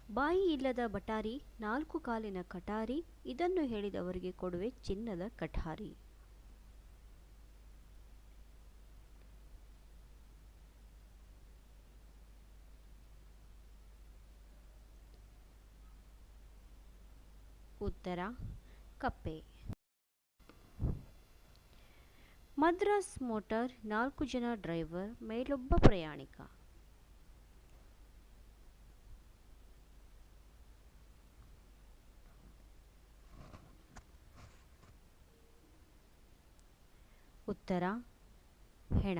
ಬಾಯಿ ಇಲ್ಲದ ಬಟಾರಿ, ನಾಲ್ಕು ಕಾಲಿನ ಕಟಾರಿ, ಇದನ್ನು ಹೇಳಿದವರಿಗೆ ಕೊಡುವೆ ಚಿನ್ನದ ಕಠಾರಿ. ಉತ್ತರ ಕಪ್ಪೆ. ಮದ್ರಾಸ್ ಮೋಟಾರ್, 4 ಜನ ಡ್ರೈವರ್, ಮೇಲೊಬ್ಬ ಪ್ರಯಾಣಿಕ. ಉತ್ತರ ಹೆಣ.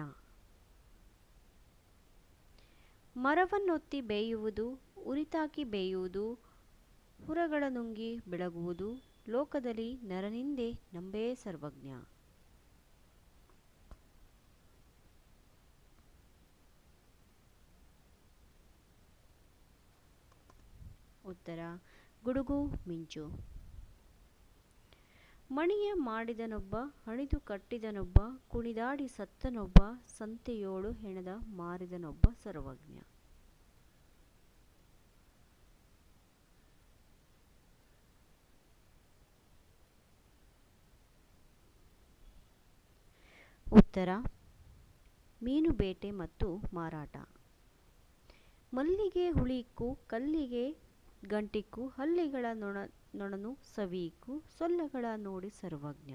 ಮರವನ್ನೊತ್ತಿ ಬೇಯುವುದು, ಉರಿತಾಕಿ ಬೇಯುವುದು, ಹುರಗಳ ನುಂಗಿ ಬೆಳಗುವುದು, ಲೋಕದಲ್ಲಿ ನರನಿಂದೆ ನಂಬೇ ಸರ್ವಜ್ಞ. ಉತ್ತರ ಗುಡುಗು ಮಿಂಚು. ಮಣಿಯ ಮಾಡಿದನೊಬ್ಬ, ಹಣಿದು ಕಟ್ಟಿದನೊಬ್ಬ, ಕುಣಿದಾಡಿ ಸತ್ತನೊಬ್ಬ, ಸಂತೆಯೋಳು ಹೆಣದ ಮಾರಿದನೊಬ್ಬ ಸರ್ವಜ್ಞ. ಉತ್ತರ ಮೀನು ಬೇಟೆ ಮತ್ತು ಮಾರಾಟ. ಮಲ್ಲಿಗೆ ಹುಳಿಕ್ಕು, ಕಲ್ಲಿಗೆ ಗಂಟಿಕ್ಕು, ಹಲ್ಲಿಗಳ ನೊಣನು ಸವಿಯಿಕ್ಕು, ಸೊಲ್ಲಗಳ ನೋಡಿ ಸರ್ವಜ್ಞ.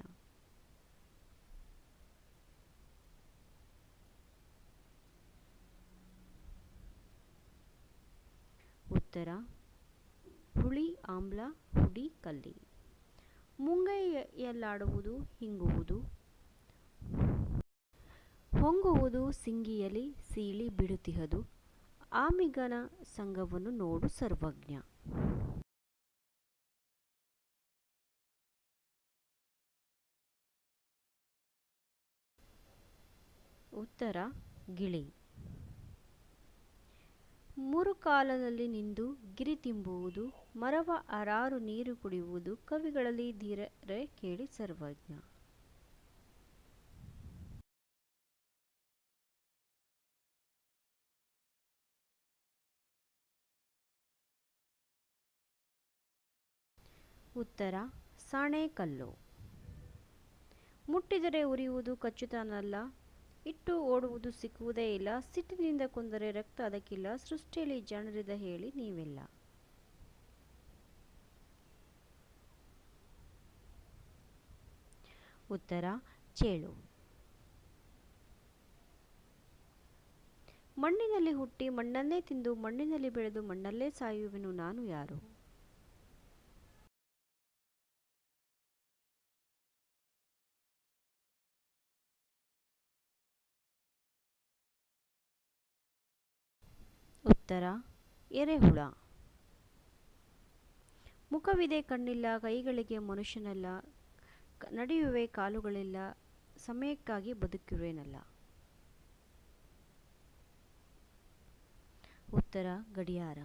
ಉತ್ತರ ಹುಳಿ ಆಮ್ಲ, ಹುಡಿ ಕಲ್ಲಿ. ಮುಂಗೈಯಲ್ಲಾಡುವುದು ಹಿಂಗುವುದು, ಹೊಂಗುವುದು ಸಿಂಗಿಯಲಿ, ಸೀಳಿ ಬಿಡುತಿಹದು, ಆಮಿಗನ ಸಂಗವನ್ನು ನೋಡು ಸರ್ವಜ್ಞ. ಉತ್ತರ ಗಿಳಿ. ಮುರುಕಾಲದಲ್ಲಿ ನಿಂದು ಗಿರಿ ತಿಂಬುವುದು, ಮರವ ಅರಾರು ನೀರು ಕುಡಿಯುವುದು, ಕವಿಗಳಲ್ಲಿ ಧೀರರೆ ಕೇಳಿ ಸರ್ವಜ್ಞ. ಉತ್ತರ ಸಾಣೇಕಲ್ಲು. ಮುಟ್ಟಿದರೆ ಉರಿಯುವುದು ಕಚ್ಚುತ್ತಾನಲ್ಲ, ಇಟ್ಟು ಓಡುವುದು ಸಿಕ್ಕುವುದೇ ಇಲ್ಲ, ಸಿಟ್ಟಿನಿಂದ ಕೊಂದರೆ ರಕ್ತ ಅದಕ್ಕಿಲ್ಲ, ಸೃಷ್ಟಿಯಲ್ಲಿ ಜಾಣರಿದ ಹೇಳಿ ನೀವೆಲ್ಲ. ಉತ್ತರ ಚೇಳು. ಮಣ್ಣಿನಲ್ಲಿ ಹುಟ್ಟಿ ಮಣ್ಣನ್ನೇ ತಿಂದು ಮಣ್ಣಿನಲ್ಲಿ ಬೆಳೆದು ಮಣ್ಣಲ್ಲೇ ಸಾಯುವೆನು ನಾನು ಯಾರು? ಉತ್ತರ ಎರೆಹುಳ. ಮುಖವಿದೆ ಕಣ್ಣಿಲ್ಲ, ಕೈಗಳಿಗೆ ಮನುಷ್ಯನಲ್ಲ, ನಡೆಯುವೆ ಕಾಲುಗಳಿಲ್ಲ, ಸಮಯಕ್ಕಾಗಿ ಬದುಕಿರುವೆನಲ್ಲ. ಉತ್ತರ ಗಡಿಯಾರ.